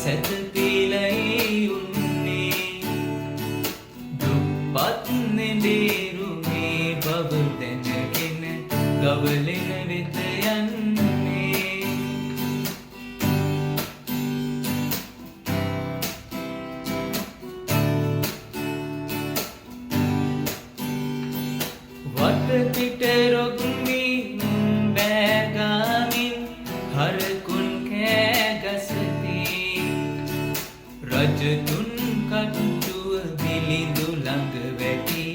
සැතපීලයි උන්නේ දුප්පත් නෙඩේරුනේ බව දැනගෙන ගවලෙන වෙත යන්නේ වටපිට රොග්මි බෑගාමින් හරකුන් කෑගසති රජතුන් කටුව බිලිඳු ළඟ වැටි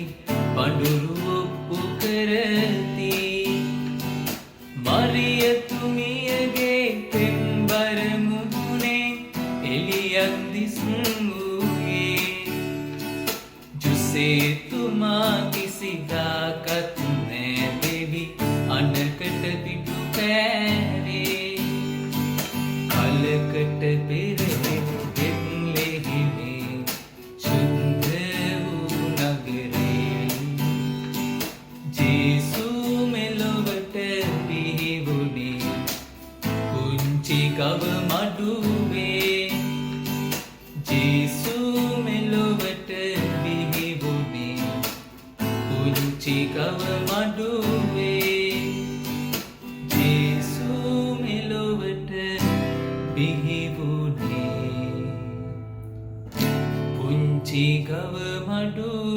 පඳුරු ඔප්පු කරති මරියතුමියගේ පෙම්බර මුහුණේ එළියක් දිස්වූයේ ජුසේතුමා කිසිදාකත් නෑ දෙවි අනකට පිටු පෑරේ කලකට පෙර දෙත්ලෙහිනේ ශුද්ධ වූ නගරේ ජේසු මෙලොවට පිහිවුනේ පුංචි ගව මඩුවේ ජේසු මෙලොවට පිහිවුනේ පුංචි ගව මඩුවේ ජේසු මෙලොවට පිහිවුනේ පුංචි ගව මඩුවේ